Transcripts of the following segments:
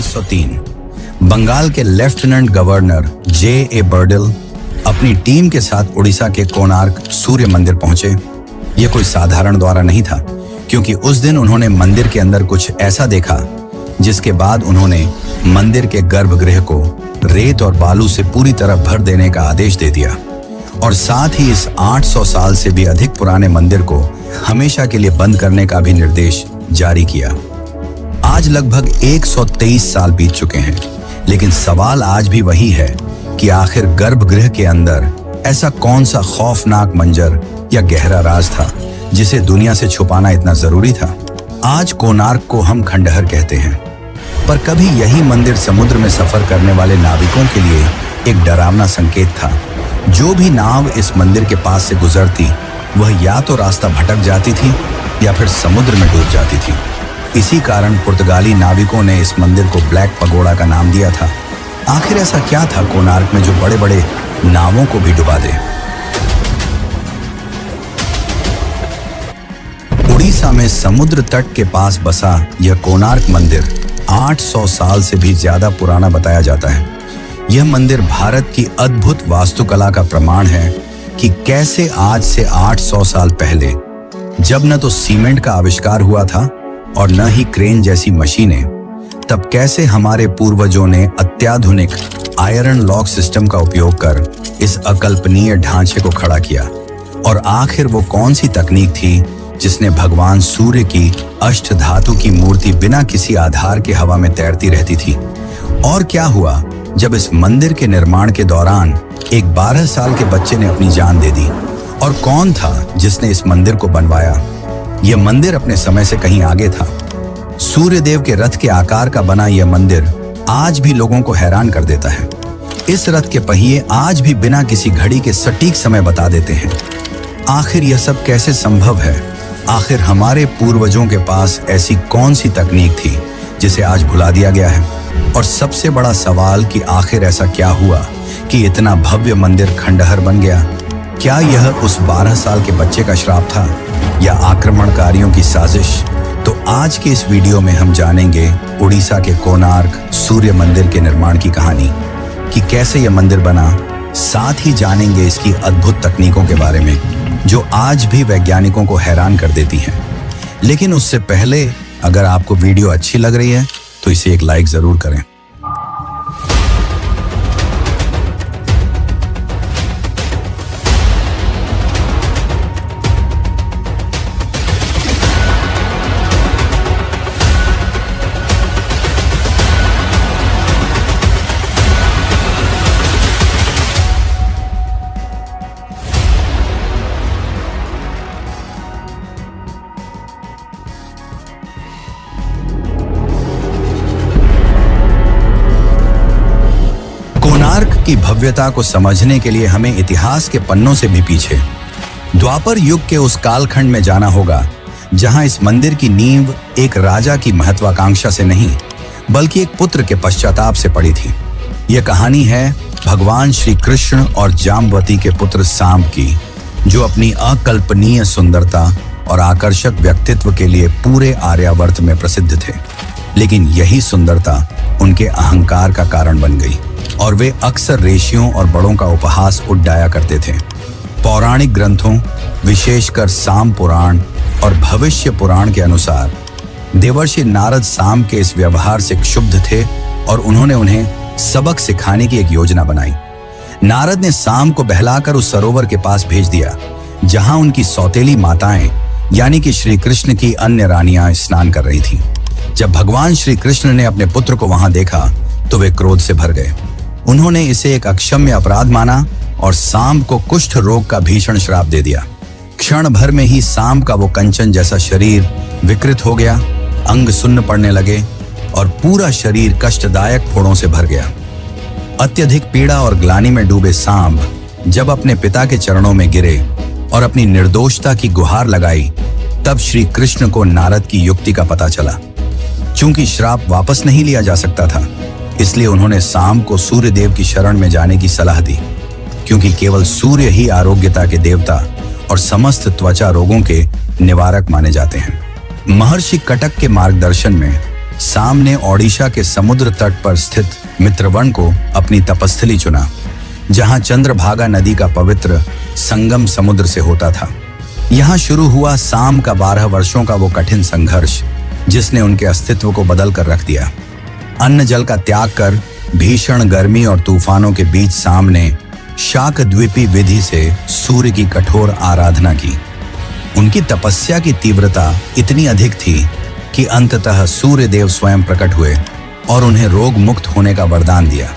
1903 बंगाल के lieutenant governor J.A. बर्डिल अपनी team के साथ उड़ीसा के कोणार्क सूर्य मंदिर पहुंचे। यह कोई साधारण द्वार नहीं था, क्योंकि उस दिन उन्होंने मंदिर के अंदर कुछ ऐसा देखा जिसके बाद उन्होंने मंदिर के गर्भगृह को रेत और बालू से पूरी तरह भर देने का आदेश दे दिया और साथ ही इस 800 साल से भी अधिक पुराने मंदिर को हमेशा के लिए बंद करने का भी निर्देश जारी किया। आज लगभग 123 साल बीत चुके हैं, लेकिन सवाल आज भी वही है कि आखिर गर्भगृह के अंदर ऐसा कौन सा खौफनाक मंजर या गहरा राज था जिसे दुनिया से छुपाना इतना जरूरी था। आज कोणार्क को हम खंडहर कहते हैं, पर कभी यही मंदिर समुद्र में सफर करने वाले नाविकों के लिए एक डरावना संकेत था। जो भी नाव इस मंदिर के पास से गुजरती वह या तो रास्ता भटक जाती थी या फिर समुद्र में डूब जाती थी। इसी कारण पुर्तगाली नाविकों ने इस मंदिर को ब्लैक पगोड़ा का नाम दिया था। आखिर ऐसा क्या था कोणार्क में जो बड़े बड़े नावों को भी डुबा दे। उड़ीसा में समुद्र तट के पास बसा यह कोणार्क मंदिर 800 साल से भी ज्यादा पुराना बताया जाता है। यह मंदिर भारत की अद्भुत वास्तुकला का प्रमाण है कि कैसे आज से 800 साल पहले, जब न तो सीमेंट का आविष्कार हुआ था और न ही क्रेन जैसी मशीनें, तब कैसे हमारे पूर्वजों ने अत्याधुनिक आयरन लॉक सिस्टम का उपयोग कर इस अकल्पनीय ढांचे को खड़ा किया। और आखिर वो कौन सी तकनीक थी जिसने भगवान सूर्य की अष्टधातु की मूर्ति बिना किसी आधार के हवा में तैरती रहती थी। और क्या हुआ जब इस मंदिर के निर्माण के दौरान एक 12 साल के बच्चे ने अपनी जान दे दी। और कौन था जिसने इस मंदिर को बनवाया। यह मंदिर अपने समय से कहीं आगे था। सूर्य देव के रथ के आकार का बना यह मंदिर आज भी लोगों को हैरान कर देता है। इस रथ के पहिए आज भी बिना किसी घड़ी के सटीक समय बता देते हैं। आखिर यह सब कैसे संभव है। आखिर हमारे पूर्वजों के पास ऐसी कौन सी तकनीक थी जिसे आज भुला दिया गया है। और सबसे बड़ा सवाल कि आखिर ऐसा क्या हुआ कि इतना भव्य मंदिर खंडहर बन गया। क्या यह उस 12 साल के बच्चे का श्राप था या आक्रमणकारियों की साजिश। तो आज के इस वीडियो में हम जानेंगे उड़ीसा के कोणार्क सूर्य मंदिर के निर्माण की कहानी, कि कैसे यह मंदिर बना। साथ ही जानेंगे इसकी अद्भुत तकनीकों के बारे में जो आज भी वैज्ञानिकों को हैरान कर देती हैं। लेकिन उससे पहले अगर आपको वीडियो अच्छी लग रही है तो इसे एक लाइक जरूर करें। कोणार्क की भव्यता को समझने के लिए हमें इतिहास के पन्नों से भी पीछे द्वापर युग के उस कालखंड में जाना होगा जहां इस मंदिर की नींव एक राजा की महत्वाकांक्षा से नहीं बल्कि एक पुत्र के पश्चाताप से पड़ी थी। यह कहानी है भगवान श्री कृष्ण और जाम्बवती के पुत्र सांब की, जो अपनी अकल्पनीय सुंदरता और आकर्षक व्यक्तित्व के लिए पूरे आर्यावर्त में प्रसिद्ध थे। लेकिन यही सुंदरता उनके अहंकार का कारण बन गई और वे अक्सर ऋषियों और बड़ों का उपहास उड़ाया करते थे। पौराणिक ग्रंथों, विशेषकर साम पुराण और भविष्य पुराण के अनुसार देवर्षि नारद साम के इस व्यवहार से क्षुब्ध थे और उन्होंने उन्हें सबक सिखाने की एक योजना बनाई। नारद ने साम को बहलाकर उस सरोवर के पास भेज दिया जहां उनकी सौतेली माताएं यानी कि श्री कृष्ण की अन्य रानियां स्नान कर रही थीं। जब भगवान श्री कृष्ण ने अपने पुत्र को वहां देखा तो वे क्रोध से भर गए। उन्होंने इसे एक अक्षम्य अपराध माना और सांब को कुष्ठ रोग का भीषण श्राप दे दिया। क्षण भर में ही सांब का वो कंचन जैसा शरीर विकृत हो गया, अंग सुन्न पड़ने लगे और पूरा शरीर कष्टदायक फोड़ों से भर गया। अत्यधिक पीड़ा और ग्लानि में डूबे सांब जब अपने पिता के चरणों में गिरे और अपनी निर्दोषता की गुहार लगाई, तब श्री कृष्ण को नारद की युक्ति का पता चला। चूंकि श्राप वापस नहीं लिया जा सकता था, इसलिए उन्होंने सांब को सूर्य देव की शरण में जाने की सलाह दी, क्योंकि केवल सूर्य ही आरोग्यता के देवता और समस्त त्वचा रोगों के निवारक माने जाते हैं। महर्षि कटक के मार्गदर्शन में साम ने ओडिशा के समुद्र तट पर स्थित मित्रवन को अपनी तपस्थली चुना, जहां चंद्रभागा नदी का पवित्र संगम समुद्र से होता था। यहाँ शुरू हुआ साम का 12 वर्षों का वो कठिन संघर्ष, जिसने उनके अस्तित्व को बदल कर रख दिया। अन्न जल का त्याग कर भीषण गर्मी और तूफानों के बीच साम ने शाकद्वीपी विधि से सूर्य की कठोर आराधना की। उनकी तपस्या की तीव्रता इतनी अधिक थी कि अंततः सूर्य देव स्वयं प्रकट हुए और उन्हें रोग मुक्त होने का वरदान दिया।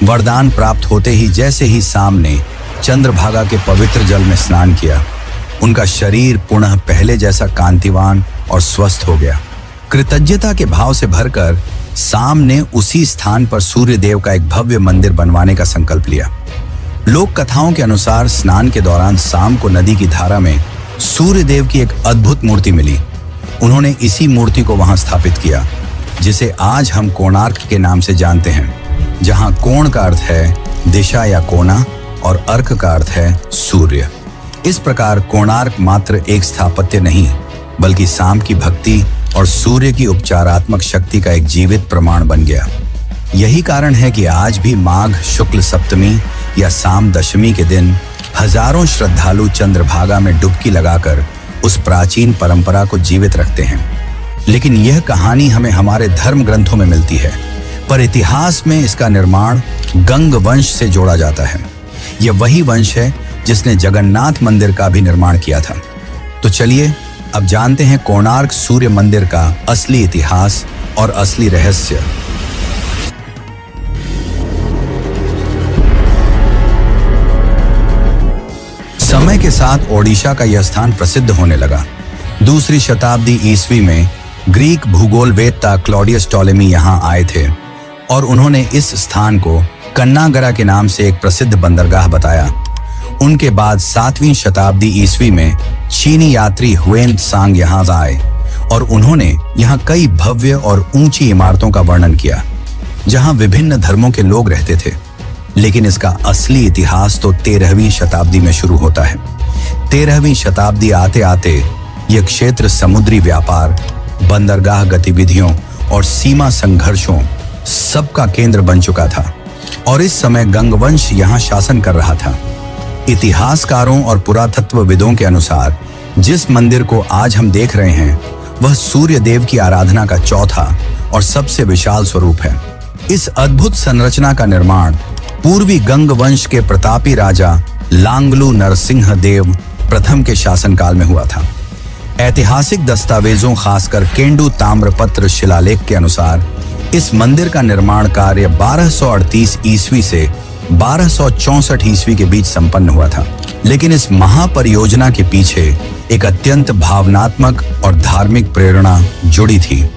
वरदान प्राप्त होते ही जैसे ही साम ने चंद्रभागा के पवित्र जल में स्नान किया, उनका शरीर पुनः पहले जैसा कांतिवान और स्वस्थ हो गया। कृतज्ञता के भाव से भरकर साम ने उसी स्थान पर सूर्य देव का एक भव्य मंदिर बनवाने का संकल्प लिया। लोक कथाओं के अनुसार स्नान के दौरान साम को नदी की धारा में सूर्य देव की एक अद्भुत मूर्ति मिली। उन्होंने इसी मूर्ति को वहां स्थापित किया, जिसे आज हम कोणार्क के नाम से जानते हैं, जहां कोण का अर्थ है दिशा या कोना और अर्क का अर्थ है सूर्य। इस प्रकार कोणार्क मात्र एक स्थापत्य नहीं, बल्कि साम की भक्ति और सूर्य की उपचारात्मक शक्ति का एक जीवित प्रमाण बन गया। यही कारण है कि आज भी माघ शुक्ल सप्तमी या साम दशमी के दिन हजारों श्रद्धालु चंद्रभागा में डुबकी लगाकर उस प्राचीन परंपरा को जीवित रखते हैं। लेकिन यह कहानी हमें हमारे धर्म ग्रंथों में मिलती है, पर इतिहास में इसका निर्माण गंग वंश से जोड़ा जाता है। यह वही वंश है जिसने जगन्नाथ मंदिर का भी निर्माण किया था। तो चलिए अब जानते हैं कोणार्क सूर्य मंदिर का असली इतिहास और असली रहस्य। समय के साथ ओडिशा का यह स्थान प्रसिद्ध होने लगा। 2री शताब्दी ईस्वी में ग्रीक भूगोलवेत्ता क्लॉडियस टॉलेमी यहाँ आए थे और उन्होंने इस स्थान को कन्नागरा के नाम से एक प्रसिद्ध बंदरगाह बताया। उनके बाद 7वीं शताब्दी ईस्वी में चीनी यात्री हुएन सांग यहाँ आए और उन्होंने यहाँ कई भव्य और ऊंची इमारतों का वर्णन किया, जहाँ विभिन्न धर्मों के लोग रहते थे। लेकिन इसका असली इतिहास तो 13वीं शताब्दी में शुरू होता है। 13वीं शताब्दी आते आते यह क्षेत्र समुद्री व्यापार, बंदरगाह गतिविधियों और सीमा संघर्षों सबका केंद्र बन चुका था और इस समय गंगवंश यहाँ शासन कर रहा था। इतिहासकारों और पुरातत्वविदों के अनुसार जिस मंदिर को आज हम देख रहे हैं, वह सूर्य देव की आराधना का चौथा और सबसे विशाल स्वरूप है। इस अद्भुत संरचना का निर्माण पूर्वी गंग वंश के प्रतापी राजा लांगलू नरसिंह देव प्रथम के शासनकाल में हुआ था। ऐतिहासिक दस्तावेजों, खासकर केंडू ताम्रपत्र शिलालेख के अनुसार इस मंदिर का निर्माण कार्य 1238 ईस्वी से 1264 ईस्वी के बीच संपन्न हुआ था। लेकिन इस महापरियोजना के पीछे एक अत्यंत भावनात्मक और धार्मिक प्रेरणा जुड़ी थी,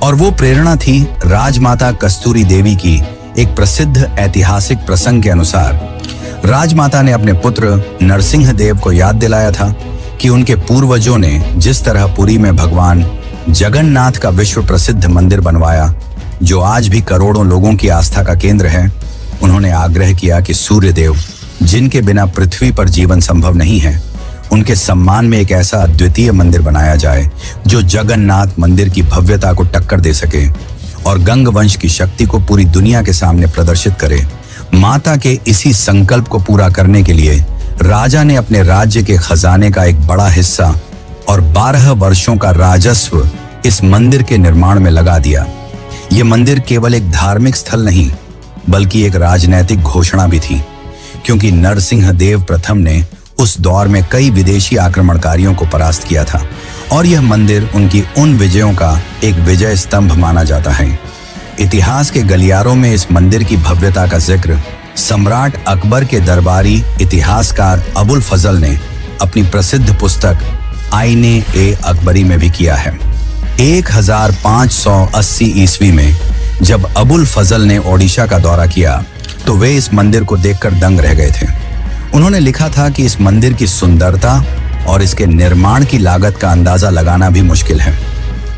और वो प्रेरणा थी राजमाता कस्तूरी देवी की एक प्रसिद्ध ऐतिहासिक प्रसंग के अनुसार। राजमाता ने अपने पुत्र नरसिंह देव को याद दिलाया था कि उनके पूर्वजों ने जिस तरह पुरी में भगवान जगन्नाथ का विश्व प्रसिद्ध मंदिर बनवाया, जो आज भी करोड़ों लोगों की आस्था का केंद्र है, उन्होंने आग्रह किया कि सूर्य देव, जिनके बिना पृथ्वी पर जीवन संभव नहीं है, उनके सम्मान में एक ऐसा अद्वितीय मंदिर बनाया जाए जो जगन्नाथ मंदिर की भव्यता को टक्कर दे सके और गंग वंश की शक्ति को पूरी दुनिया के सामने प्रदर्शित करे। माता के इसी संकल्प को पूरा करने के लिए राजा ने अपने राज्य के खजाने का एक बड़ा हिस्सा और 12 वर्षों का राजस्व इस मंदिर के निर्माण में लगा दिया। ये मंदिर केवल एक धार्मिक स्थल नहीं, बल्कि एक राजनैतिक घोषणा भी थी, क्योंकि नरसिंह देव प्रथम ने उस दौर में कई विदेशी आक्रमणकारियों को परास्त किया था और यह मंदिर उनकी उन विजयों का एक विजय स्तंभ माना जाता है। इतिहास के गलियारों में इस मंदिर की भव्यता का जिक्र सम्राट अकबर के दरबारी इतिहासकार अबुल फजल ने अपनी प्रसिद्ध पुस्तक आईने ए अकबरी में भी किया है। 1580 ईस्वी में जब अबुल फजल ने ओडिशा का दौरा किया तो वे इस मंदिर को देखकर दंग रह गए थे। उन्होंने लिखा था कि इस मंदिर की सुंदरता और इसके निर्माण की लागत का अंदाजा लगाना भी मुश्किल है।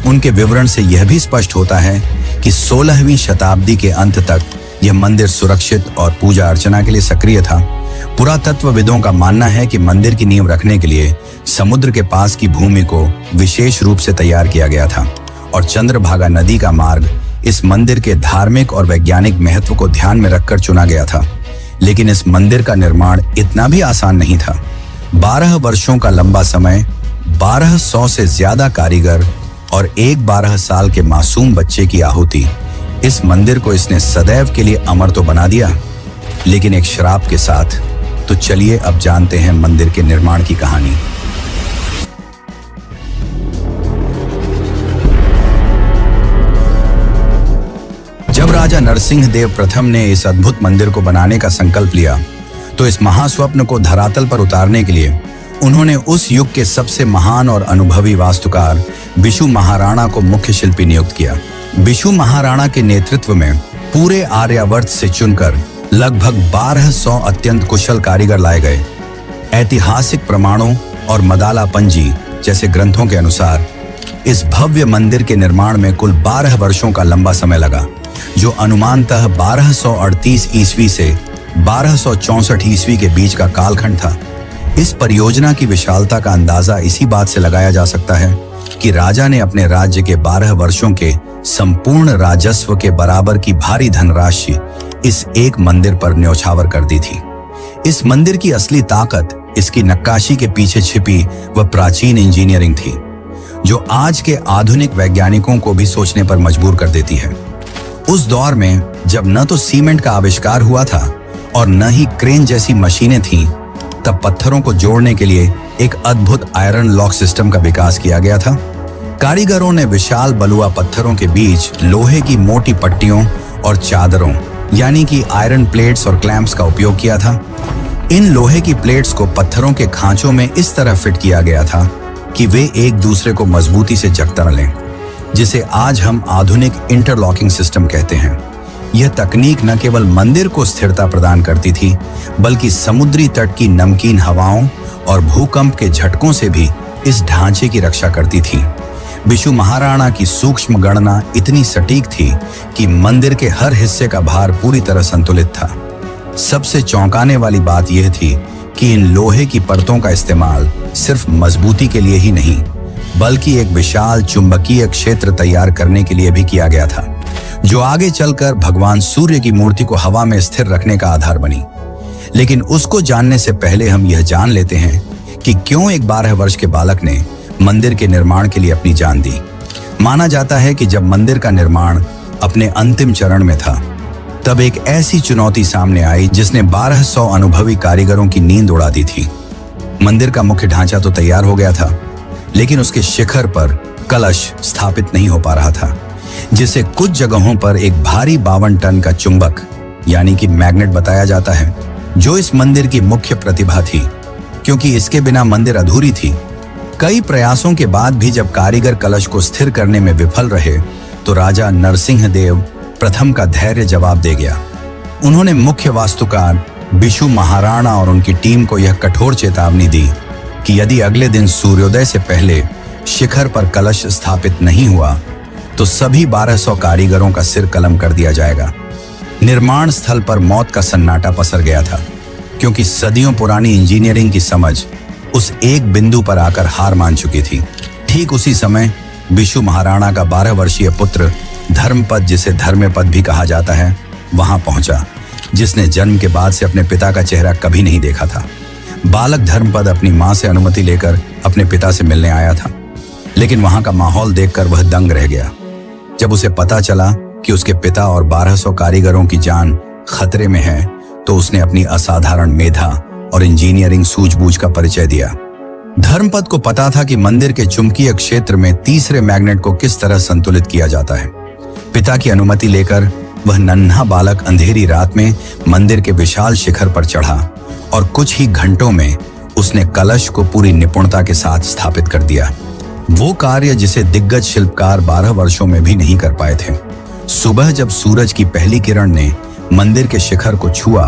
उनके विवरण से यह भी स्पष्ट होता है कि 16वीं शताब्दी के अंत तक यह मंदिर सुरक्षित और पूजा अर्चना के लिए सक्रिय था। पुरातत्वविदों का मानना है कि मंदिर की नींव रखने के लिए समुद्र के पास की भूमि को विशेष रूप से तैयार किया गया था और चंद्रभागा नदी का मार्ग इस मंदिर के धार्मिक और वैज्ञानिक महत्व को ध्यान में रखकर चुना गया था। लेकिन इस मंदिर का निर्माण इतना भी आसान नहीं था। 12 वर्षों का लंबा समय, 1200 से ज्यादा कारीगर और एक 12 साल के मासूम बच्चे की आहुति, इस मंदिर को इसने सदैव के लिए अमर तो बना दिया, लेकिन एक श्राप के साथ। तो चलिए अब जानते हैं मंदिर के निर्माण की कहानी। जब राजा नरसिंह देव प्रथम ने इस अद्भुत मंदिर को बनाने का संकल्प लिया, तो इस महास्वप्न को धरातल पर उतारने के लिए उन्होंने उस युग के सबसे महान और अनुभवी वास्तुकार बिशु महाराणा को मुख्य शिल्पी नियुक्त किया। बिशु महाराणा के नेतृत्व में पूरे आर्यावर्त से चुनकर लगभग 1200 अत्यंत कुशल कारीगर लाए गए। ऐतिहासिक प्रमाणों और मदाला पंजी जैसे ग्रंथों के अनुसार इस भव्य मंदिर के निर्माण में कुल 12 वर्षों का लंबा समय लगा, जो अनुमानतः 1238 ईस्वी से 1264 ईस्वी के बीच का कालखंड था। इस परियोजना की विशालता का अंदाजा इसी बात से लगाया जा सकता है कि राजा ने अपने राज्य के 12 वर्षों के संपूर्ण राजस्व के बराबर की भारी धनराशि इस एक मंदिर पर न्यौछावर कर दी थी। इस मंदिर की असली ताकत इसकी नक्काशी के पीछे छिपी वह प्राचीन इंजीनियरिंग थी, जो आज के आधुनिक वैज्ञानिकों को भी सोचने पर मजबूर कर देती है। उस दौर में जब न तो सीमेंट का आविष्कार हुआ था और न ही क्रेन जैसी मशीनें थीं, तब पत्थरों को जोड़ने के लिए एक अद्भुत आयरन लॉक सिस्टम का विकास किया गया था। कारीगरों ने विशाल बलुआ पत्थरों के बीच लोहे की मोटी पट्टियों और चादरों यानी कि आयरन प्लेट्स और क्लैंप्स का उपयोग किया था। इन लोहे की प्लेट्स को पत्थरों के खांचों में इस तरह फिट किया गया था कि वे एक दूसरे को मजबूती से जकड़ा लें, जिसे आज हम आधुनिक इंटरलॉकिंग सिस्टम कहते हैं। यह तकनीक न केवल मंदिर को स्थिरता प्रदान करती थी, बल्कि समुद्री तट की नमकीन हवाओं और भूकंप के झटकों से भी इस ढांचे की रक्षा करती थी। बिशु महाराणा की सूक्ष्म गणना इतनी सटीक थी कि मंदिर के हर हिस्से का भार पूरी तरह संतुलित था। सबसे चौंकाने वाली बात यह थी कि इन लोहे की परतों का इस्तेमाल सिर्फ मजबूती के लिए ही नहीं, बल्कि एक विशाल चुंबकीय क्षेत्र तैयार करने के लिए भी किया गया था, जो आगे चलकर भगवान सूर्य की मूर्ति को हवा में स्थिर रखने का आधार बनी। लेकिन उसको जानने से पहले हम यह जान लेते हैं कि क्यों एक 12 वर्ष के बालक ने मंदिर के निर्माण के लिए अपनी जान दी। माना जाता है कि जब मंदिर का निर्माण अपने अंतिम चरण में था, तब एक ऐसी चुनौती सामने आई जिसने 1200 अनुभवी कारीगरों की नींद उड़ा दी थी। मंदिर का मुख्य ढांचा तो तैयार हो गया था, लेकिन उसके शिखर पर कलश स्थापित नहीं हो पा रहा था, जिसे कुछ जगहों पर एक भारी 52 टन का चुंबक यानी कि मैग्नेट बताया जाता है, जो इस मंदिर की मुख्य प्रतिभा थी, क्योंकि इसके बिना मंदिर अधूरी थी। कई प्रयासों के बाद भी जब कारीगर कलश को स्थिर करने में विफल रहे, तो राजा नरसिंह देव प्रथम का धैर्य जवाब दे गया। उन्होंने मुख्य वास्तुकार बिशु महाराणा और उनकी टीम को यह कठोर चेतावनी दी कि यदि अगले दिन सूर्योदय से पहले शिखर पर कलश स्थापित नहीं हुआ, तो सभी 1200 कारीगरों का सिर कलम कर दिया जाएगा। निर्माण स्थल पर मौत का सन्नाटा पसर गया था, क्योंकि सदियों पुरानी इंजीनियरिंग की समझ उस एक बिंदु पर आकर हार मान चुकी थी। ठीक उसी समय बिशु महाराणा का 12 वर्षीय पुत्र धर्मपद, जिसे धर्मपद भी कहा जाता है, वहां पहुंचा, जिसने जन्म के बाद से अपने पिता का चेहरा कभी नहीं देखा था। बालक धर्मपद अपनी मां से अनुमति लेकर अपने पिता से मिलने आया था, लेकिन वहां का माहौल देखकर वह दंग रह गया। जब उसे पता चला कि उसके पिता और 1200 कारीगरों की जान खतरे में है, तो उसने अपनी असाधारण मेधा और इंजीनियरिंग सूझबूझ का परिचय दिया। धर्मपद को पता था कि मंदिर के चुंबकीय क्षेत्र में तीसरे मैग्नेट को किस तरह संतुलित किया जाता है। पिता की अनुमति लेकर वह नन्हा बालक अंधेरी रात में मंदिर के विशाल शिखर पर चढ़ा और कुछ ही घंटों में उसने कलश को पूरी निपुणता के साथ स्थापित कर दिया। वो कार्य जिसे दिग्गज शिल्पकार 12 वर्षों में भी नहीं कर पाए थे। सुबह जब सूरज की पहली किरण ने मंदिर के शिखर को छुआ,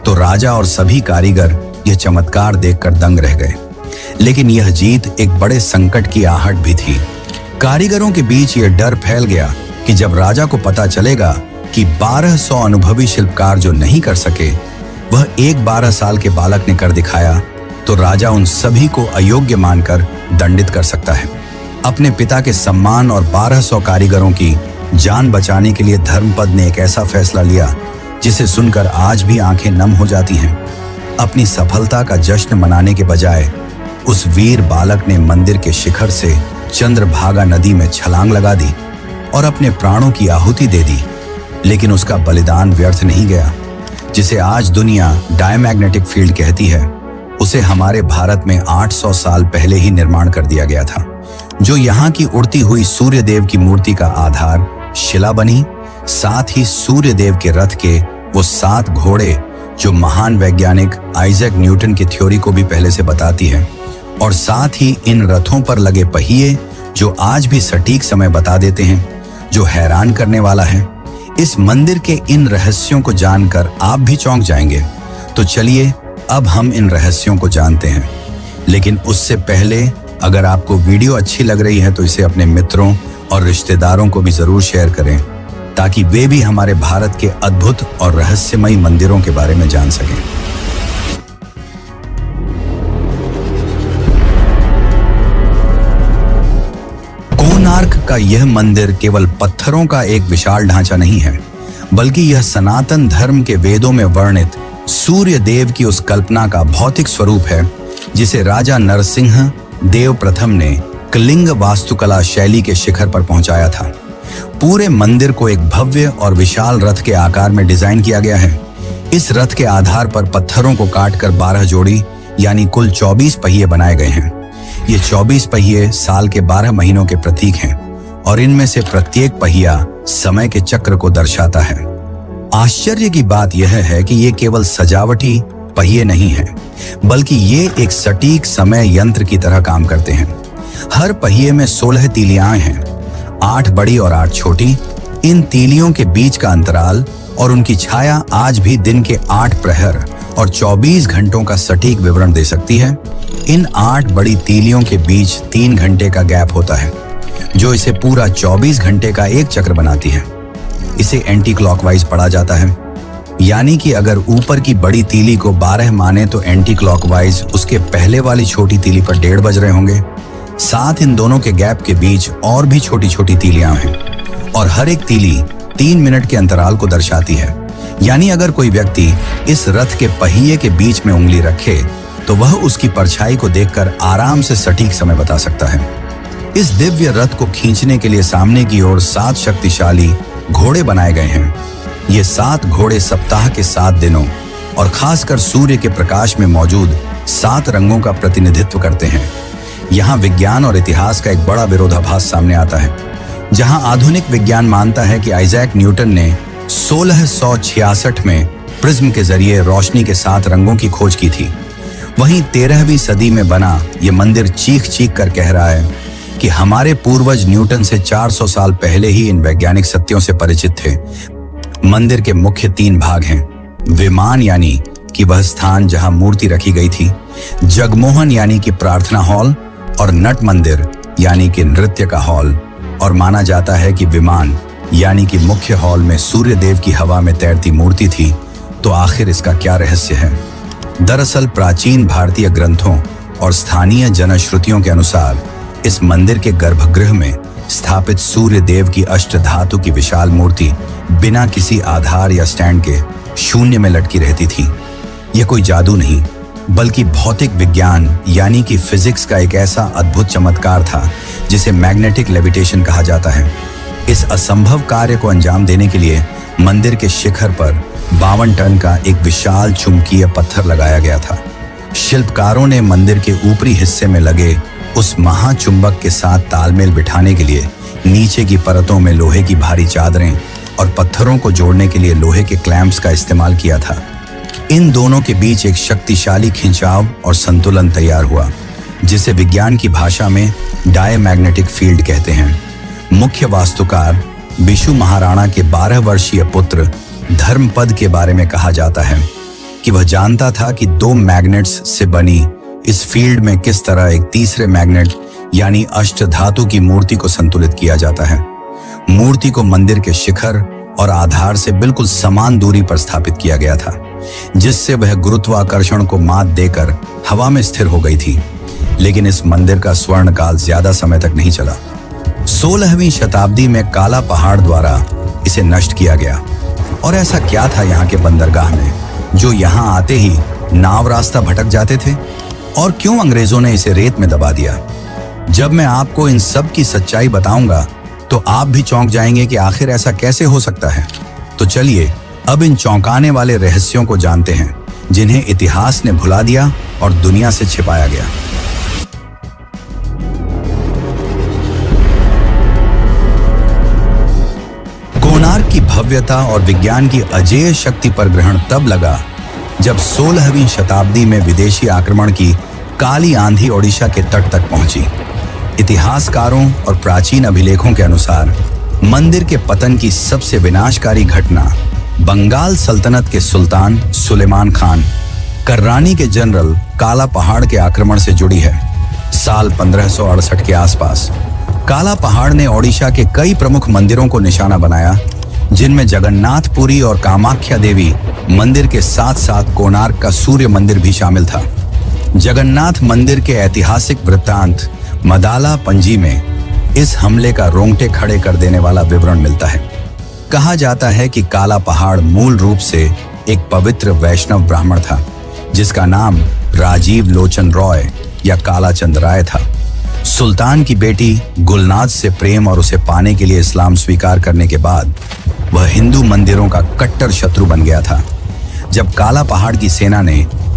तो राजा और सभी कारीगर यह चमत्कार देखकर दंग रह गए। लेकिन यह जीत एक बड़े संकट की आहट भी थी। कारीगरों के बीच यह डर फैल गया कि जब राजा को पता चलेगा कि 1200 अनुभवी शिल्पकार जो नहीं कर सके, वह एक 12 साल के बालक ने कर दिखाया, तो राजा उन सभी को अयोग्य मानकर दंडित कर सकता है। अपने पिता के सम्मान और 1200 कारीगरों की जान बचाने के लिए धर्मपद ने एक ऐसा फैसला लिया जिसे सुनकर आज भी आंखें नम हो जाती हैं। अपनी सफलता का जश्न मनाने के बजाय उस वीर बालक ने मंदिर के शिखर से चंद्रभागा नदी में छलांग लगा दी और अपने प्राणों की आहुति दे दी। लेकिन उसका बलिदान व्यर्थ नहीं गया। जिसे आज दुनिया डायमैग्नेटिक फील्ड कहती है, उसे हमारे भारत में 800 साल पहले ही निर्माण कर दिया गया था, जो यहाँ की उड़ती हुई सूर्य देव की मूर्ति का आधार शिला बनी। साथ ही सूर्य देव के रथ के वो 7 घोड़े जो महान वैज्ञानिक आइजैक न्यूटन की थ्योरी को भी पहले से बताती है, और साथ ही इन रथों पर लगे पहिए जो आज भी सटीक समय बता देते हैं, जो हैरान करने वाला है। इस मंदिर के इन रहस्यों को जानकर आप भी चौंक जाएंगे। तो चलिए अब हम इन रहस्यों को जानते हैं। लेकिन उससे पहले अगर आपको वीडियो अच्छी लग रही है तो इसे अपने मित्रों और रिश्तेदारों को भी जरूर शेयर करें, ताकि वे भी हमारे भारत के अद्भुत और रहस्यमयी मंदिरों के बारे में जान सकें। कोणार्क का यह मंदिर केवल पत्थरों का एक विशाल ढांचा नहीं है, बल्कि यह सनातन धर्म के वेदों में वर्णित सूर्य देव की उस कल्पना का भौतिक स्वरूप है जिसे राजा नरसिंह देव प्रथम ने कलिंग वास्तुकला शैली के शिखर पर पहुंचाया था। पूरे मंदिर को एक भव्य और विशाल रथ के आकार में डिजाइन किया गया है। इस रथ के आधार पर पत्थरों को काटकर 12 जोड़ी यानी कुल 24 पहिए बनाए गए हैं। ये 24 पहिए साल के 12 महीनों के प्रतीक हैं और इनमें से प्रत्येक पहिया समय के चक्र को दर्शाता है। आश्चर्य की बात यह है कि ये केवल सजावटी पहिए नहीं हैं, बल्कि ये एक सटीक समय यंत्र की तरह काम करते हैं। हर पहिए में 16 तीलियां हैं, 8 बड़ी और 8 छोटी। इन तीलियों के बीच का अंतराल और उनकी छाया आज भी दिन के 8 प्रहर और 24 घंटों का सटीक विवरण दे सकती है। इन 8 बड़ी तीलियों के बीच 3 घंटे का गैप होता है, जो इसे पूरा 24 घंटे का एक चक्र बनाती है। इसे एंटी क्लॉकवाइज पढ़ा जाता है, यानी कि अगर ऊपर की बड़ी तीली को 12 माने तो एंटी क्लॉकवाइज उसके पहले वाली छोटी तीली पर 1:30 बज रहे होंगे। साथ इन दोनों के गैप के बीच और भी छोटी छोटी तीलियां हैं और हर एक तीली 3 मिनट के अंतराल को दर्शाती है। यानी अगर कोई व्यक्ति इस रथ के पहिए के बीच में उंगली रखे तो वह उसकी परछाई को देखकर आराम से सटीक समय बता सकता है। इस दिव्य रथ को खींचने के लिए सामने की ओर 7 शक्तिशाली घोड़े बनाए गए हैं। ये 7 घोड़े सप्ताह के 7 दिनों और खासकर सूर्य के प्रकाश में मौजूद 7 रंगों का प्रतिनिधित्व करते हैं। यहाँ विज्ञान और इतिहास का एक बड़ा विरोधाभास सामने आता है। जहाँ आधुनिक विज्ञान मानता है कि आइजैक न्यूटन ने 1666 में प्रिज्म के जरिए रोशनी के 7 रंगों की खोज की थी, वहीं 13वीं सदी में बना ये मंदिर चीख चीख कर कह रहा है कि हमारे पूर्वज न्यूटन से 400 साल पहले ही इन वैज्ञानिक सत्यों से परिचित थे। मंदिर के मुख्य 3 भाग हैं। विमान यानी कि वह स्थान जहां मूर्ति रखी गई थी, जगमोहन यानी कि प्रार्थना हॉल, और नट मंदिर यानी कि नृत्य का हॉल। और माना जाता है कि विमान यानी कि मुख्य हॉल में सूर्य देव की हवा में तैरती मूर्ति थी। तो आखिर इसका क्या रहस्य है? दरअसल प्राचीन भारतीय ग्रंथों और स्थानीय जनश्रुतियों के अनुसार इस मंदिर के गर्भगृह में स्थापित सूर्य देव की अष्टधातु की विशाल मूर्ति बिना किसी आधार या स्टैंड के शून्य में लटकी रहती थी। यह कोई जादू नहीं, बल्कि भौतिक विज्ञान यानी कि फिजिक्स का एक ऐसा अद्भुत चमत्कार था जिसे मैग्नेटिक लेविटेशन कहा जाता है। इस असंभव कार्य को अंजाम देने के लिए मंदिर के शिखर पर 52 टन का एक विशाल चुंबकीय पत्थर लगाया गया था। शिल्पकारों ने मंदिर के ऊपरी हिस्से में लगे उस महाचुंबक के साथ तालमेल बिठाने के लिए नीचे की परतों में लोहे की भारी चादरें और पत्थरों को जोड़ने के लिए लोहे के क्लैंप्स का इस्तेमाल किया था। इन दोनों के बीच एक शक्तिशाली खिंचाव और संतुलन तैयार हुआ, जिसे विज्ञान की भाषा में डायमैग्नेटिक फील्ड कहते हैं। मुख्य वास्तुकार बिशु महाराणा के 12 वर्षीय पुत्र धर्मपद के बारे में कहा जाता है कि वह जानता था कि 2 मैग्नेट्स से बनी इस फील्ड में किस तरह एक तीसरे मैग्नेट यानी अष्टधातु की मूर्ति को संतुलित किया जाता है। मूर्ति को मंदिर के शिखर और आधार से बिल्कुल समान दूरी पर स्थापित किया गया था, जिससे वह गुरुत्वाकर्षण को मात देकर हवा में स्थिर हो गई थी। लेकिन इस मंदिर का स्वर्ण काल ज्यादा समय तक नहीं चला। 16वीं शताब्दी में काला पहाड़ द्वारा इसे नष्ट किया गया। और ऐसा क्या था यहाँ के बंदरगाह में जो यहाँ आते ही नाव रास्ता भटक जाते थे? और क्यों अंग्रेजों ने इसे रेत में दबा दिया? जब मैं आपको इन सब की सच्चाई बताऊंगा तो आप भी चौंक जाएंगे कि आखिर ऐसा कैसे हो सकता है। तो चलिए अब इन चौंकाने वाले रहस्यों को जानते हैं जिन्हें इतिहास ने भुला दिया और दुनिया से छिपाया गया। कोणार्क की भव्यता और विज्ञान की अजेय शक्ति पर ग्रहण तब लगा जब 16वीं शताब्दी में विदेशी आक्रमण की काली आंधी ओडिशा के तट तक पहुंची। इतिहासकारों और प्राचीन अभिलेखों के अनुसार मंदिर के पतन की सबसे विनाशकारी घटना बंगाल सल्तनत के सुल्तान सुलेमान खान कर्रानी के जनरल काला पहाड़ के आक्रमण से जुड़ी है। साल 1568 के आसपास काला पहाड़ ने ओडिशा के कई प्रमुख मंदिरों को निशाना बनाया, जिनमें जगन्नाथपुरी और कामाख्या देवी मंदिर के साथ साथ कोणार्क का सूर्य मंदिर भी शामिल था। जगन्नाथ मंदिर के ऐतिहासिक वृत्तांत मदाला पंजी में इस हमले का रोंगटे खड़े कर देने वाला विवरण मिलता है। कहा जाता है कि काला पहाड़ मूल रूप से एक पवित्र वैष्णव ब्राह्मण था जिसका नाम राजीव लोचन रॉय या कालाचंद राय था। सुल्तान की बेटी गुलनाज से प्रेम और उसे पाने के लिए इस्लाम स्वीकार करने के बाद वह हिंदू मंदिरों का कट्टर शत्रु बन गया था। जब काला पहाड़ की सेना ने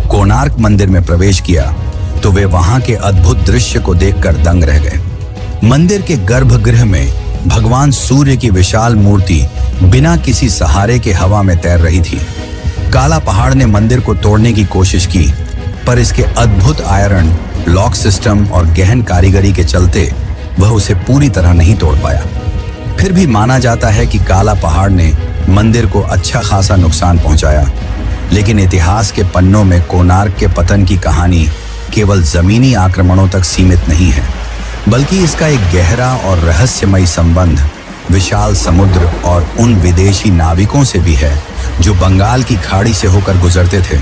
कोणार्क मंदिर में प्रवेश किया तो वे वहां के अद्भुत दृश्य को देखकर दंग रह गए। मंदिर के गर्भगृह में भगवान सूर्य की विशाल मूर्ति बिना किसी सहारे के हवा में तैर रही थी। काला पहाड़ ने मंदिर को तोड़ने की कोशिश की, पर इसके अद्भुत आयरन लॉक सिस्टम और गहन कारीगरी के चलते वह उसे पूरी तरह नहीं तोड़ पाया। फिर भी माना जाता है कि काला पहाड़ ने मंदिर को अच्छा खासा नुकसान पहुंचाया, लेकिन इतिहास के पन्नों में कोणार्क के पतन की कहानी केवल जमीनी आक्रमणों तक सीमित नहीं है, बल्कि इसका एक गहरा और रहस्यमयी संबंध विशाल समुद्र और उन विदेशी नाविकों से भी है जो बंगाल की खाड़ी से होकर गुजरते थे।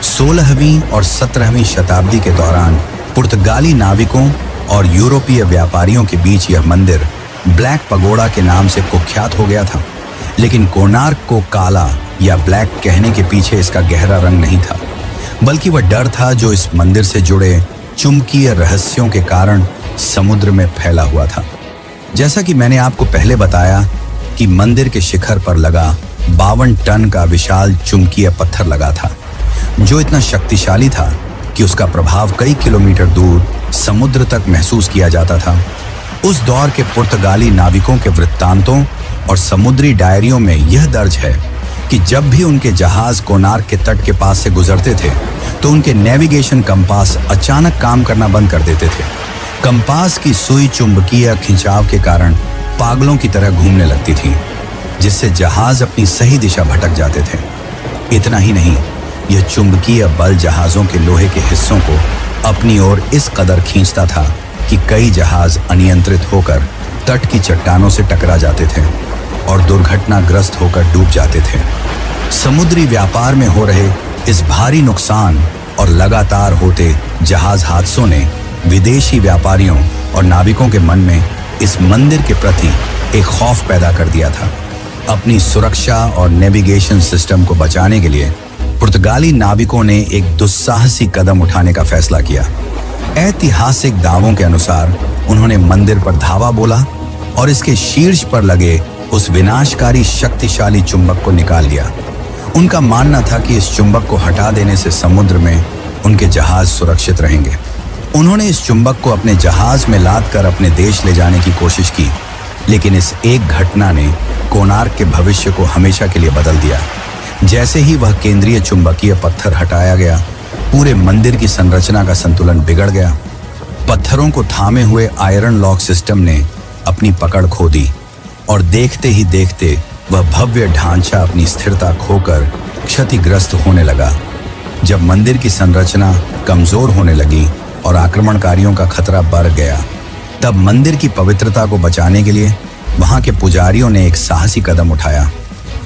16वीं और 17वीं शताब्दी के दौरान पुर्तगाली नाविकों और यूरोपीय व्यापारियों के बीच यह मंदिर ब्लैक पगोड़ा के नाम से कुख्यात हो गया था। लेकिन कोणार्क को काला या ब्लैक कहने के पीछे इसका गहरा रंग नहीं था, बल्कि वह डर था जो इस मंदिर से जुड़े चुंबकीय रहस्यों के कारण समुद्र में फैला हुआ था। जैसा कि मैंने आपको पहले बताया कि मंदिर के शिखर पर लगा 52 टन का विशाल चुंबकीय पत्थर लगा था, जो इतना शक्तिशाली था कि उसका प्रभाव कई किलोमीटर दूर समुद्र तक महसूस किया जाता था। उस दौर के पुर्तगाली नाविकों के वृत्तांतों और समुद्री डायरियों में यह दर्ज है कि जब भी उनके जहाज कोणार्क के तट के पास से गुजरते थे तो उनके नेविगेशन कंपास अचानक काम करना बंद कर देते थे। कंपास की सुई चुंबकीय खिंचाव के कारण पागलों की तरह घूमने लगती थी, जिससे जहाज अपनी सही दिशा भटक जाते थे। इतना ही नहीं, यह चुंबकीय बल जहाजों के लोहे के हिस्सों को अपनी ओर इस कदर खींचता था कि कई जहाज अनियंत्रित होकर तट की चट्टानों से टकरा जाते थे और दुर्घटनाग्रस्त होकर डूब जाते थे। समुद्री व्यापार में हो रहे इस भारी नुकसान और लगातार होते जहाज हादसों ने विदेशी व्यापारियों और नाविकों के मन में इस मंदिर के प्रति एक खौफ पैदा कर दिया था। अपनी सुरक्षा और नेविगेशन सिस्टम को बचाने के लिए पुर्तगाली नाविकों ने एक दुस्साहसी कदम उठाने का फैसला किया। ऐतिहासिक दावों के अनुसार उन्होंने मंदिर पर धावा बोला और इसके शीर्ष पर लगे उस विनाशकारी शक्तिशाली चुंबक को निकाल लिया। उनका मानना था कि इस चुंबक को हटा देने से समुद्र में उनके जहाज सुरक्षित रहेंगे। उन्होंने इस चुंबक को अपने जहाज में लादकर अपने देश ले जाने की कोशिश की, लेकिन इस एक घटना ने कोणार्क के भविष्य को हमेशा के लिए बदल दिया। जैसे ही वह केंद्रीय चुंबकीय पत्थर हटाया गया, पूरे मंदिर की संरचना का संतुलन बिगड़ गया। पत्थरों को थामे हुए आयरन लॉक सिस्टम ने अपनी पकड़ खो दी और देखते ही देखते वह भव्य ढांचा अपनी स्थिरता खोकर क्षतिग्रस्त होने लगा। जब मंदिर की संरचना कमजोर होने लगी और आक्रमणकारियों का खतरा बढ़ गया, तब मंदिर की पवित्रता को बचाने के लिए वहां के पुजारियों ने एक साहसी कदम उठाया।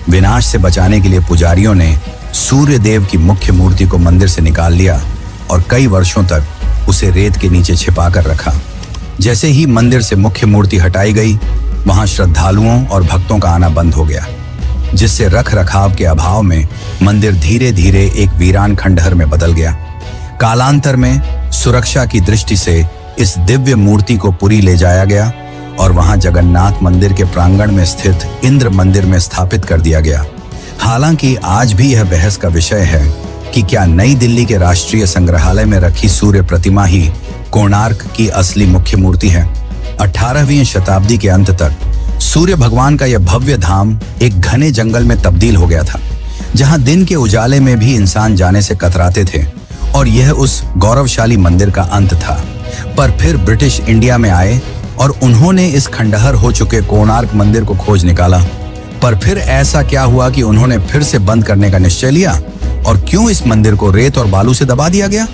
विनाश से बचाने के लिए पुजारियों ने सूर्य देव की मुख्य मूर्ति को मंदिर से निकाल लिया और कई वर्षों तक उसे रेत के नीचे छिपा कर रखा। जैसे ही मंदिर से मुख्य मूर्ति हटाई गई, वहां श्रद्धालुओं और भक्तों का आना बंद हो गया, जिससे रख रखाव के अभाव में मंदिर धीरे धीरे एक वीरान खंडहर में बदल गया। कालांतर में सुरक्षा की दृष्टि से इस दिव्य मूर्ति को पुरी ले जाया गया और वहां जगन्नाथ मंदिर के प्रांगण में स्थित इंद्र मंदिर में स्थापित कर दिया गया। हालांकि आज भी यह बहस का विषय है कि क्या नई दिल्ली के राष्ट्रीय संग्रहालय में रखी सूर्य प्रतिमा ही कोणार्क की असली मुख्य मूर्ति है। 18वीं शताब्दी के अंत तक सूर्य भगवान का यह भव्य धाम एक घने जंगल में तब्दील हो गया था, जहां दिन के उजाले में भी इंसान जाने से कतराते थे, और यह उस गौरवशाली मंदिर का अंत था। पर फिर ब्रिटिश इंडिया में आए और उन्होंने इस खंडहर हो चुके कोणार्क मंदिर को खोज निकाला। पर फिर ऐसा क्या हुआ कि उन्होंने फिर से बंद करने का निश्चय लिया, और क्यों इस मंदिर को रेत और बालू से दबा दिया गया?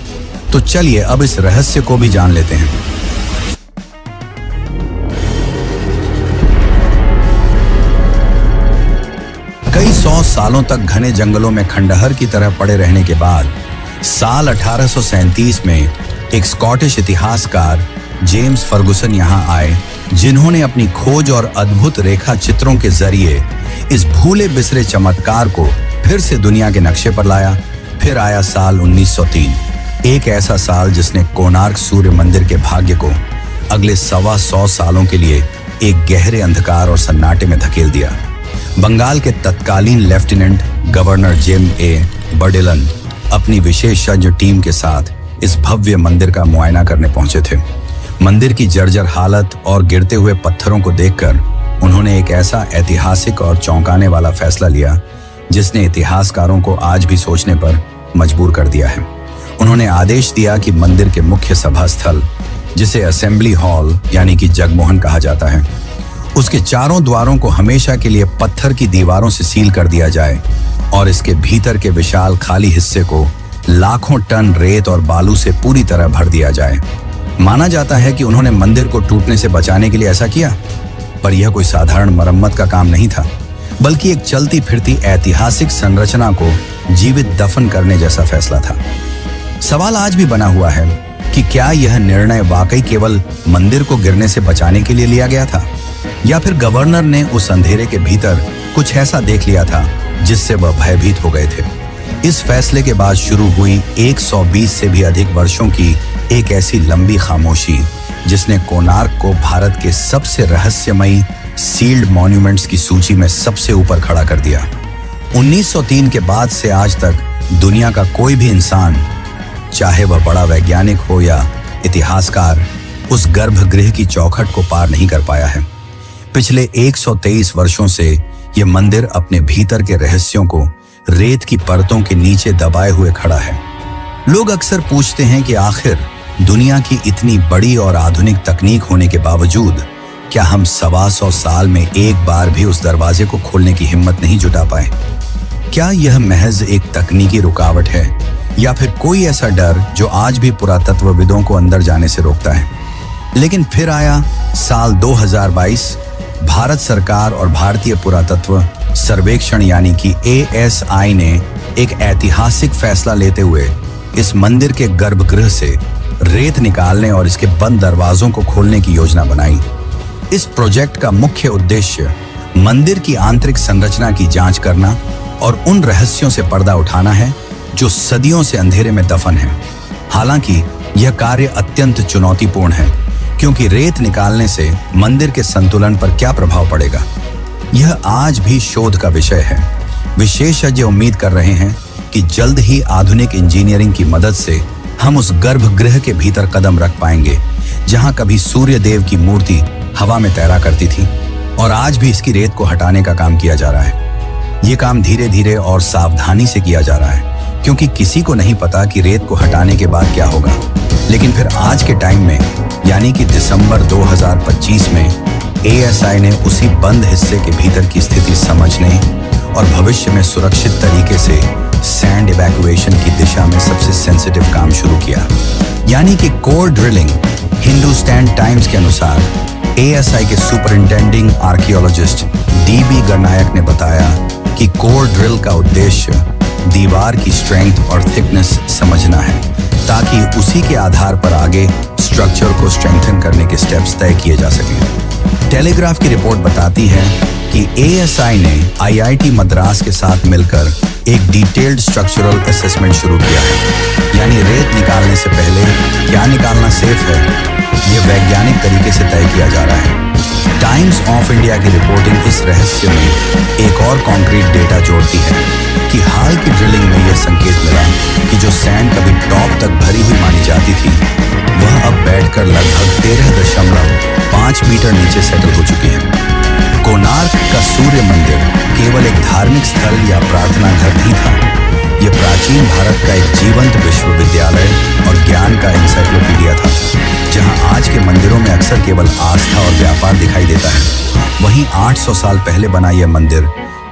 तो चलिए अब इस रहस्य को भी जान लेते हैं। कई 100 सालों तक घने जंगलों में खंडहर की तरह पड़े रहने के बाद साल 1837 में एक स्कॉटिश इतिहासकार जेम्स फर्गुसन यहां आए, जिन्होंने अपनी खोज और अद्भुत रेखा चित्रों के जरिए इस भूले बिसरे चमत्कार को फिर से दुनिया के नक्शे पर लाया। फिर आया साल 1903, एक ऐसा साल जिसने कोणार्क सूर्य मंदिर के भाग्य को अगले 125 सालों के लिए एक गहरे अंधकार और सन्नाटे में धकेल दिया। बंगाल के तत्कालीन लेफ्टिनेंट गवर्नर जेम ए बर्डेलन अपनी विशेषज्ञ टीम के साथ इस भव्य मंदिर का मुआयना करने पहुंचे थे। मंदिर की जर्जर हालत और गिरते हुए पत्थरों को देखकर उन्होंने एक ऐसा ऐतिहासिक और चौंकाने वाला फैसला लिया जिसने इतिहासकारों को आज भी सोचने पर मजबूर कर दिया है। उन्होंने आदेश दिया कि मंदिर के मुख्य सभा स्थल, जिसे असेंबली हॉल यानी कि जगमोहन कहा जाता है, उसके चारों द्वारों को हमेशा के लिए पत्थर की दीवारों से सील कर दिया जाए और इसके भीतर के विशाल खाली हिस्से को लाखों टन रेत और बालू से पूरी तरह भर दिया जाए। माना जाता है कि उन्होंने मंदिर को टूटने से बचाने के लिए ऐसा किया, पर यह कोई साधारण मरम्मत का काम नहीं था, बल्कि एक चलती फिरती ऐतिहासिक संरचना को जीवित दफन करने जैसा फैसला था। सवाल आज भी बना हुआ है कि क्या यह निर्णय वाकई केवल मंदिर को गिरने से बचाने के लिए लिया गया था, या फिर गवर्नर ने उस अंधेरे के भीतर कुछ ऐसा देख लिया था जिससे वह भयभीत हो गए थे। इस फैसले के बाद शुरू हुई 120 से भी अधिक वर्षों की एक ऐसी लंबी खामोशी जिसने कोणार्क को भारत के सबसे रहस्यमयी सील्ड मॉन्यूमेंट्स की सूची में सबसे ऊपर खड़ा कर दिया। 1903 के बाद से आज तक दुनिया का कोई भी इंसान, चाहे वह बड़ा वैज्ञानिक हो या इतिहासकार, उस गर्भगृह की चौखट को पार नहीं कर पाया है। पिछले 123 वर्षों से यह मंदिर अपने भीतर के रहस्यों को रेत की परतों के नीचे दबाए हुए खड़ा है। लोग अक्सर पूछते हैं कि आखिर दुनिया की इतनी बड़ी और आधुनिक तकनीक होने के बावजूद क्या हम 125 साल में एक बार भी उस दरवाजे को खोलने की हिम्मत नहीं जुटा पाए? क्या यह महज एक तकनीकी रुकावट है, या फिर कोई ऐसा डर जो आज भी पुरातत्वविदों को अंदर जाने से रोकता है? लेकिन फिर आया साल 2022। भारत सरकार और भारतीय पुरातत्व सर्वेक्षण यानी कि ASI ने एक ऐतिहासिक फैसला लेते हुए इस मंदिर के गर्भगृह से रेत निकालने और इसके बंद दरवाजों को खोलने की योजना बनाई। इस प्रोजेक्ट का मुख्य उद्देश्य मंदिर की आंतरिक संरचना की जांच करना और उन रहस्यों से पर्दा उठाना है जो सदियों से अंधेरे में दफन है। हालांकि यह कार्य अत्यंत चुनौतीपूर्ण है, क्योंकि रेत निकालने से मंदिर के संतुलन पर क्या प्रभाव पड़ेगा, यह आज भी शोध का विषय है। विशेषज्ञ उम्मीद कर रहे हैं कि जल्द ही आधुनिक इंजीनियरिंग की मदद से हम उस गर्भगृह के भीतर कदम रख पाएंगे जहां कभी सूर्य देव की मूर्ति हवा में तैरा करती थी, और आज भी इसकी रेत को हटाने का काम किया जा रहा है। ये काम धीरे धीरे और सावधानी से किया जा रहा है, क्योंकि किसी को नहीं पता कि रेत को हटाने के बाद क्या होगा। लेकिन फिर आज के टाइम में यानी कि दिसंबर 2025 में ASI ने उसी बंद हिस्से के भीतर की स्थिति समझने और भविष्य में सुरक्षित तरीके से सैंड इवैक्यूएशन की दिशा में सबसे सेंसिटिव काम शुरू किया, यानी कि कोर ड्रिलिंग। हिंदुस्तान टाइम्स के अनुसार ASI के सुपरिंटेंडिंग आर्कियोलॉजिस्ट DB गणनायक ने बताया कि कोर ड्रिल का उद्देश्य दीवार की स्ट्रेंथ और थिकनेस समझना है, ताकि उसी के आधार पर आगे स्ट्रक्चर को स्ट्रेंथन करने के स्टेप्स तय किए जा सकें। टेलीग्राफ की रिपोर्ट बताती है कि एएसआई ने आईआईटी मद्रास के साथ मिलकर एक डिटेल्ड स्ट्रक्चरल असेसमेंट शुरू किया है। यानी रेत निकालने से पहले क्या निकालना सेफ है, यह वैज्ञानिक तरीके से तय किया जा रहा है। टाइम्स ऑफ इंडिया की रिपोर्टिंग इस रहस्य में एक और कॉन्क्रीट डेटा जोड़ती है कि हाल की ड्रिलिंग में यह संकेत मिला कि जो सैंड कभी टॉप तक भरी हुई मानी जाती थी, वह अब बैठकर लगभग 13.5 मीटर नीचे सेटल हो चुकी है। कोणार्क का सूर्य मंदिर केवल एक धार्मिक स्थल या प्रार्थना घर नहीं था। यह प्राचीन भारत का एक जीवंत विश्वविद्यालय और ज्ञान का एनसाइक्लोपीडिया था, जहां आज के मंदिरों में अक्सर केवल आस्था और व्यापार दिखाई देता है। वहीं 800 साल पहले बना यह मंदिर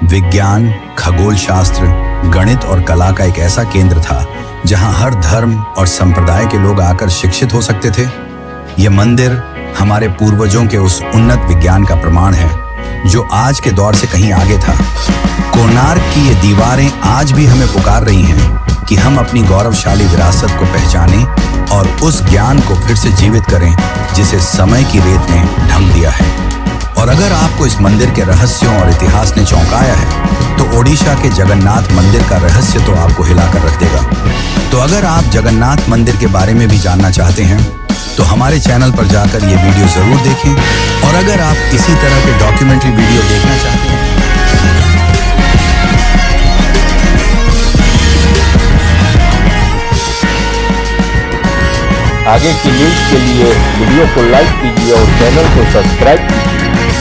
विज्ञान, खगोल शास्त्र, गणित और कला का एक ऐसा केंद्र था जहां हर धर्म और संप्रदाय के लोग आकर शिक्षित हो सकते थे। यह मंदिर हमारे पूर्वजों के उस उन्नत विज्ञान का प्रमाण है जो आज के दौर से कहीं आगे था। कोणार्क की ये दीवारें आज भी हमें पुकार रही हैं कि हम अपनी गौरवशाली विरासत को पहचानें और उस ज्ञान को फिर से जीवित करें जिसे समय की रेत ने ढंक दिया है। और अगर आपको इस मंदिर के रहस्यों और इतिहास ने चौंकाया है, तो ओडिशा के जगन्नाथ मंदिर का रहस्य तो आपको हिलाकर रख देगा। तो अगर आप जगन्नाथ मंदिर के बारे में भी जानना चाहते हैं तो हमारे चैनल पर जाकर ये वीडियो जरूर देखें। और अगर आप इसी तरह के डॉक्यूमेंट्री वीडियो देखना चाहते हैं आगे की न्यूज के लिए वीडियो को लाइक कीजिए और चैनल को सब्सक्राइब कीजिए।